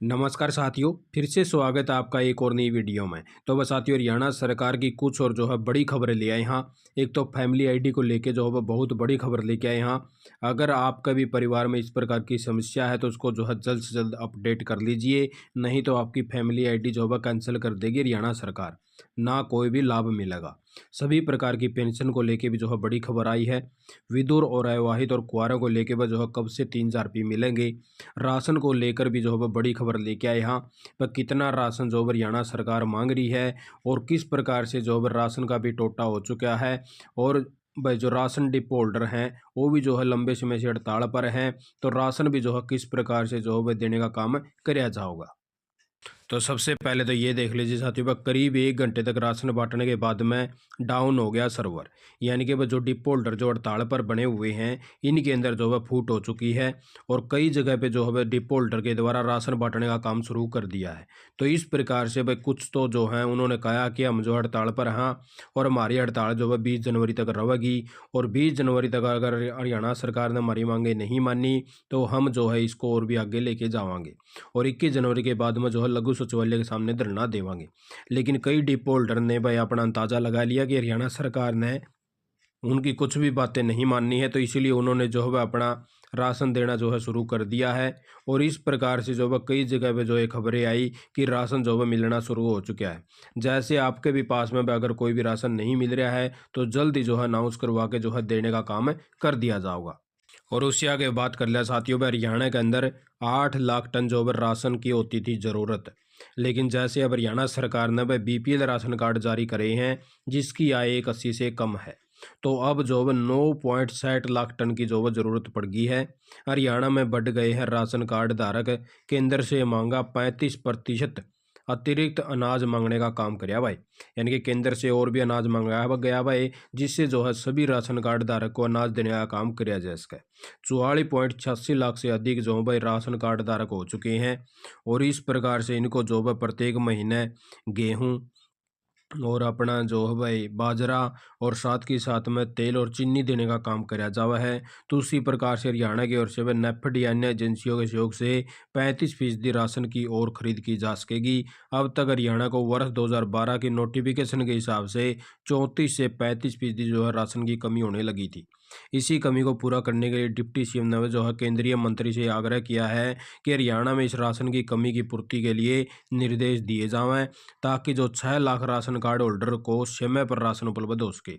नमस्कार साथियों, फिर से स्वागत है आपका एक और नई वीडियो में। तो बस साथियों, हरियाणा सरकार की कुछ और जो है बड़ी खबरें ले आए यहाँ। एक तो फैमिली आईडी को लेके जो है बहुत बड़ी खबर लेके आए यहाँ। अगर आपका भी परिवार में इस प्रकार की समस्या है तो उसको जो है जल्द से जल्द अपडेट कर लीजिए, नहीं तो आपकी फैमिली आईडी जो है कैंसिल कर देगी हरियाणा सरकार, ना कोई भी लाभ मिलेगा। सभी प्रकार की पेंशन को लेके भी जो है बड़ी खबर आई है। विधुर और अविवाहित और कुंवारों को लेके भी जो है कब से 3,000 रुपये मिलेंगे। राशन को लेकर भी जो है बड़ी खबर लेके आए यहाँ पर कितना राशन जो है हरियाणा सरकार मांग रही है और किस प्रकार से जो है राशन का भी टोटा हो चुका है। और भाई जो राशन डिपो होल्डर हैं वो भी जो है लंबे समय से हड़ताल पर हैं, तो राशन भी जो है किस प्रकार से जो है देने का काम किया जाएगा। तो सबसे पहले तो ये देख लीजिए साथियों, वह करीब 1 घंटे तक राशन बांटने के बाद में डाउन हो गया सर्वर। यानी कि वह जो डिपो होल्डर जो हड़ताल पर बने हुए हैं इनके अंदर जो है फूट हो चुकी है और कई जगह पे जो है डिपो होल्डर के द्वारा राशन बांटने का काम शुरू कर दिया है। तो इस प्रकार से भाई कुछ तो जो है उन्होंने कहा कि हम जो हड़ताल पर हाँ, और हमारी हड़ताल जो है 20 जनवरी तक रहेगी और 20 जनवरी तक अगर हरियाणा सरकार ने हमारी मांगे नहीं मानी तो हम जो है इसको और भी आगे लेके जावांगे और 21 जनवरी के बाद में जो है लघु सचिवालय के सामने धरना देवांगे। लेकिन कई डिपो होल्डर ने भाई अपना अंदाजा लगा लिया कि हरियाणा सरकार ने उनकी कुछ भी बातें नहीं माननी है, तो इसीलिए उन्होंने जो है अपना राशन देना जो है शुरू कर दिया है। और इस प्रकार से जो है कई जगह पे जो है खबरें आई कि राशन जो है मिलना शुरू हो चुका है। जैसे आपके भी पास में अगर कोई भी राशन नहीं मिल रहा है तो जल्द ही जो है अनाउंस करवा के जो है देने का काम कर दिया जाएगा। और उससे आगे बात कर लिया साथियों, भाई हरियाणा के अंदर 8 लाख टन जो है राशन की होती थी ज़रूरत। लेकिन जैसे अब हरियाणा सरकार ने भाई बीपीएल राशन कार्ड जारी करे हैं जिसकी आय 81 से कम है, तो अब जो है 9.60 लाख टन की जो है ज़रूरत पड़ गई है। हरियाणा में बढ़ गए हैं राशन कार्ड धारक, केंद्र से मांगा 35% अतिरिक्त अनाज मांगने का काम कराया भाई। यानी कि केंद्र से और भी अनाज मंगाया गया भाई, जिससे जो है सभी राशन कार्ड धारक को अनाज देने का काम कराया जा सके। 44.86 लाख से अधिक जो भाई राशन कार्ड धारक हो चुके हैं और इस प्रकार से इनको जो है प्रत्येक महीने गेहूं और अपना जो है भाई बाजरा और साथ के साथ में तेल और चीनी देने का काम कराया जावा है। तो उसी प्रकार से हरियाणा की ओर से वह नेफेड या अन्य एजेंसियों के सहयोग से 35% राशन की और खरीद की जा सकेगी। अब तक हरियाणा को वर्ष 2012 की नोटिफिकेशन के हिसाब से 34 से 35% जो है राशन की कमी होने लगी थी। इसी कमी को पूरा करने के लिए डिप्टी सीएम ने जो है केंद्रीय मंत्री से आग्रह किया है कि हरियाणा में इस राशन की कमी की पूर्ति के लिए निर्देश दिए जाएं, ताकि जो 6 लाख राशन कार्ड होल्डर को समय पर राशन उपलब्ध हो सके।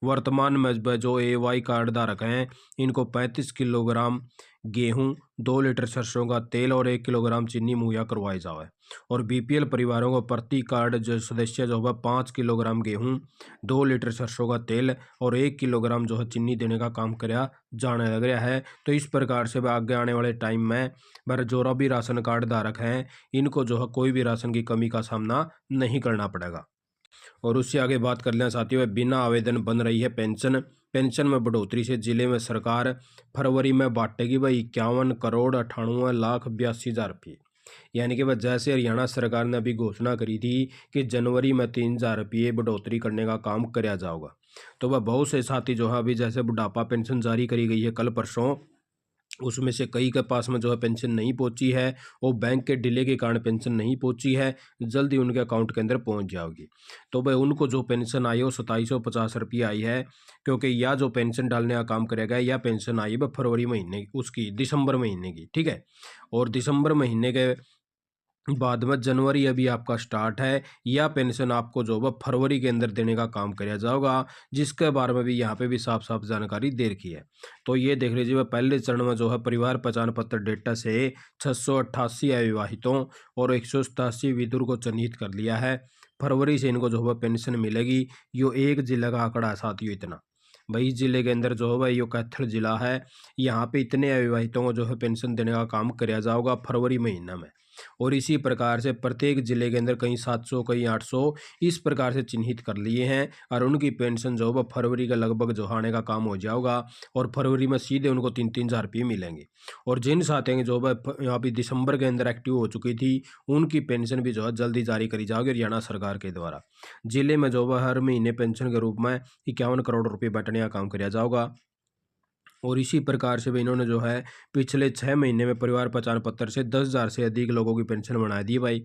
वर्तमान में जो एवाई कार्ड धारक हैं इनको 35 किलोग्राम गेहूं, 2 लीटर सरसों का तेल और 1 किलोग्राम चीनी मुहैया करवाई जाए। और बीपीएल परिवारों को प्रति कार्ड जो सदस्य जो है 5 किलोग्राम गेहूं, 2 लीटर सरसों का तेल और 1 किलोग्राम जो है चीनी देने का काम कराया जाने लग रहा है। तो इस प्रकार से आगे आने वाले टाइम में जो भी राशन कार्ड धारक हैं इनको जो है कोई भी राशन की कमी का सामना नहीं करना पड़ेगा। और उससे आगे बात कर लें साथियों, बिना आवेदन बन रही है पेंशन। पेंशन में बढ़ोतरी से जिले में सरकार फरवरी में बांटेगी भाई 51,98,82,82 रुपये। यानी कि वह जैसे हरियाणा सरकार ने अभी घोषणा करी थी कि जनवरी में 3,000 रुपये बढ़ोतरी करने का काम कराया जाएगा, तो वह बहुत से साथी जो है अभी जैसे बुढ़ापा पेंशन जारी करी गई है कल परसों, उसमें से कई के पास में जो है पेंशन नहीं पहुंची है और बैंक के डिले के कारण पेंशन नहीं पहुंची है, जल्दी उनके अकाउंट के अंदर पहुंच जाएगी। तो भाई उनको जो पेंशन आई है वो 2750 रुपये आई है, क्योंकि यह जो पेंशन डालने का काम करेगा यह पेंशन आई है फरवरी महीने उसकी दिसंबर महीने की, ठीक है। और दिसंबर महीने के बाद में जनवरी अभी आपका स्टार्ट है, या पेंशन आपको जो है फरवरी के अंदर देने का काम किया जाएगा, जिसके बारे में भी यहाँ पे भी साफ साफ जानकारी दे रखी है। तो ये देख लीजिए पहले चरण में जो है परिवार पहचान पत्र डेटा से 688 अविवाहितों और 187 विधुर को चिन्हित कर लिया है। फरवरी से इनको जो है पेंशन मिलेगी। यो एक जिले का आंकड़ा है साथियों, इतना भाई जिले के अंदर जो है भाई यो कैथल जिला है, यहाँ पे इतने अविवाहितों को जो है पेंशन देने का काम किया जाएगा फरवरी महीना में। और इसी प्रकार से प्रत्येक जिले के अंदर कहीं 700 कहीं 800 इस प्रकार से चिन्हित कर लिए हैं और उनकी पेंशन जो है फरवरी का लगभग जो आने का काम हो जाएगा और फरवरी में सीधे उनको 3-3 हज़ार रुपये मिलेंगे। और जिन साथियों जो है यहाँ पे दिसंबर के अंदर एक्टिव हो चुकी थी उनकी पेंशन भी जो है जल्दी जारी करी जाएगी हरियाणा सरकार के द्वारा। जिले में जो है हर महीने पेंशन के रूप में 51 करोड़ रुपये बांटने का काम किया जाएगा। और इसी प्रकार से भी इन्होंने जो है पिछले 6 महीने में परिवार पहचान पत्र से 10,000 से अधिक लोगों की पेंशन बना दी भाई,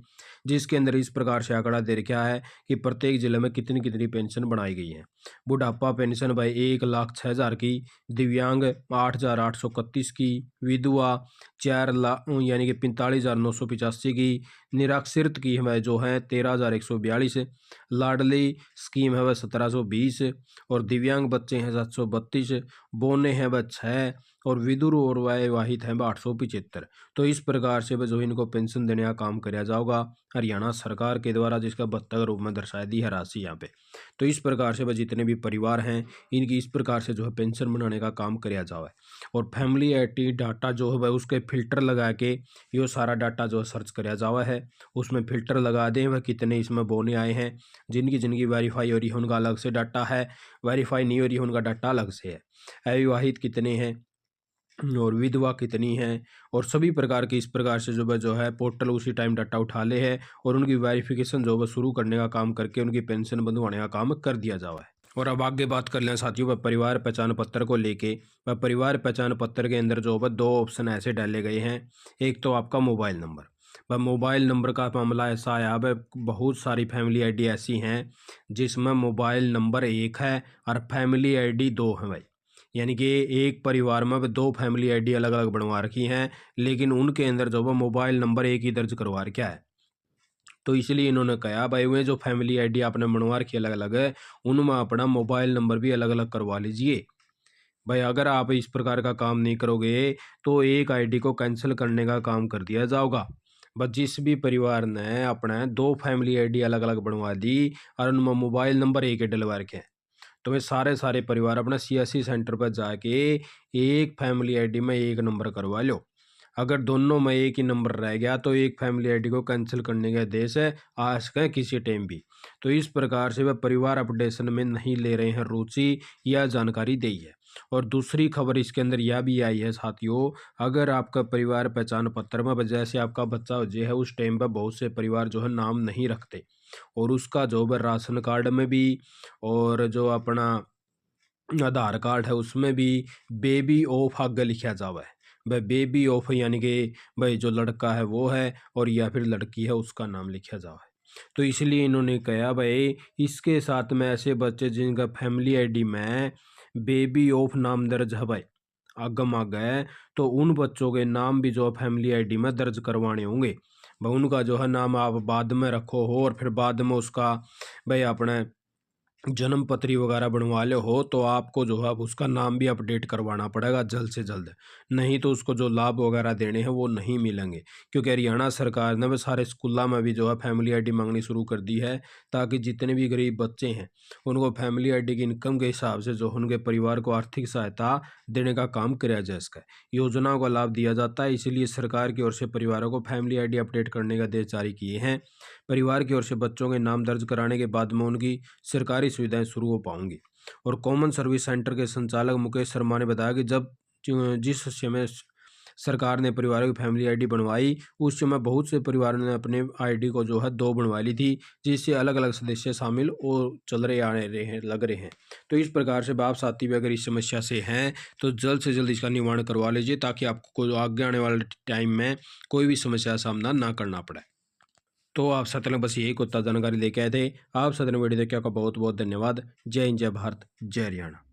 जिसके अंदर इस प्रकार से आंकड़ा दे रखा है कि प्रत्येक जिले में कितनी कितनी पेंशन बनाई गई है। बुढ़ापा पेंशन भाई 1,06,000 की, दिव्यांग 8,831 की, विधवा 4 लाख यानी कि 45,985 की, निराश्रित की है जो है 13,142, लाडली स्कीम है वह 1,720 और दिव्यांग बच्चे हैं 732, बोने हैं वह 6 और विधुर और वाहित हैं वह 875। तो इस प्रकार से वह जो इनको पेंशन देने का काम कराया जाएगा हरियाणा सरकार के द्वारा, जिसका 72 रूप में दर्शाई दी है राशि यहाँ पे। तो इस प्रकार से वह जितने भी परिवार हैं इनकी इस प्रकार से जो है पेंशन बनाने का काम कराया जाए और फैमिली आईडी डाटा जो है वह उसके फिल्टर लगा के ये सारा डाटा जो है सर्च कराया जावा है, उसमें फिल्टर लगा दें वह कितने इसमें बोने आए हैं, जिनकी जिनकी वेरीफाई हो रही है उनका अलग से डाटा है, वेरीफाई नहीं हो रही है उनका डाटा अलग से है, अविवाहित कितने हैं और विधवा कितनी है और सभी प्रकार के इस प्रकार से जो है पोर्टल उसी टाइम डाटा उठा ले है और उनकी वेरिफिकेशन जो है शुरू करने का काम करके उनकी पेंशन बंधवाने का काम कर दिया जावा है। और अब आगे बात कर लें साथियों वह परिवार पहचान पत्र को लेके। वह परिवार पहचान पत्र के अंदर जो है 2 ऑप्शन ऐसे डाले गए हैं। एक तो आपका मोबाइल नंबर, वह मोबाइल नंबर का मामला ऐसा आया है बहुत सारी फैमिली आईडी ऐसी हैं जिसमें मोबाइल नंबर 1 है और फैमिली आईडी 2 है भाई, यानी कि एक परिवार में 2 फैमिली आईडी अलग अलग बनवा रखी हैं, लेकिन उनके अंदर जो है मोबाइल नंबर एक ही दर्ज करवा रखा है। तो इसलिए इन्होंने कहा भाई वे जो फैमिली आईडी आपने बनवा रखी अलग अलग है उनमें अपना मोबाइल नंबर भी अलग अलग करवा लीजिए भाई। अगर आप इस प्रकार का काम नहीं करोगे तो एक आईडी को कैंसिल करने का काम कर दिया जाएगा। बस जिस भी परिवार ने अपना 2 फैमिली आईडी अलग अलग बनवा दी और उनमें मोबाइल नंबर एक ही डलवा रखे हैं, तो वे सारे परिवार अपना सीएससी सेंटर पर जाके एक फैमिली आईडी में एक नंबर करवा लो। अगर दोनों में एक ही नंबर रह गया तो एक फैमिली आईडी को कैंसिल करने का आदेश है आ सके किसी टाइम भी। तो इस प्रकार से वह परिवार अपडेशन में नहीं ले रहे हैं रुचि, यह जानकारी दी है। और दूसरी खबर इसके अंदर यह भी आई है साथियों, अगर आपका परिवार पहचान पत्र में जैसे आपका बच्चा जो है उस टाइम पर बहुत से परिवार जो है नाम नहीं रखते और उसका जो है राशन कार्ड में भी और जो अपना आधार कार्ड है उसमें भी बेबी ऑफ आगे लिखा जावा है। भाई बेबी ऑफ यानी कि भाई जो लड़का है वो है और या फिर लड़की है उसका नाम लिखा जावा है। तो इसलिए इन्होंने कहा भाई इसके साथ में ऐसे बच्चे जिनका फैमिली आईडी में बेबी ऑफ नाम दर्ज है भाई आगम आ गए, तो उन बच्चों के नाम भी जो फैमिली आईडी में दर्ज करवाने होंगे भाई। उनका जो है नाम आप बाद में रखो हो और फिर बाद में उसका भाई अपने जन्म पत्री वगैरह बनवा ले हो तो आपको जो है अब उसका नाम भी अपडेट करवाना पड़ेगा जल्द से जल्द, नहीं तो उसको जो लाभ वगैरह देने हैं वो नहीं मिलेंगे। क्योंकि हरियाणा सरकार ने वह सारे स्कूलों में भी जो है फैमिली आईडी मांगनी शुरू कर दी है ताकि जितने भी गरीब बच्चे हैं उनको फैमिली आईडी की इनकम के हिसाब से जो उनके परिवार को आर्थिक सहायता देने का काम किया जा सके, योजनाओं का लाभ दिया जाता है। इसीलिए सरकार की ओर से परिवारों को फैमिली आईडी अपडेट करने का आदेश जारी किए हैं। परिवार की ओर से बच्चों के नाम दर्ज कराने के बाद में उनकी सरकारी सुविधाएं शुरू हो पाएंगी। और कॉमन सर्विस सेंटर के संचालक मुकेश शर्मा ने बताया कि जब जिस समय सरकार ने परिवारों की फैमिली आईडी बनवाई उस समय बहुत से परिवारों ने अपने आईडी को जो है 2 बनवा ली थी, जिससे अलग अलग सदस्य शामिल और चल रहे आने रहे हैं लग रहे हैं। तो इस प्रकार से बाप साथी भी अगर इस समस्या से हैं तो जल्द से जल्द इसका निवारण करवा लीजिए ताकि आपको आगे आने वाले टाइम में कोई भी समस्या का सामना ना करना पड़े। तो आप सत्य बस यही कुछ जानकारी लेके आए थे। आप सत्य वीडियो देखने का बहुत बहुत धन्यवाद। जय हिंद, जय भारत, जय हरियाणा।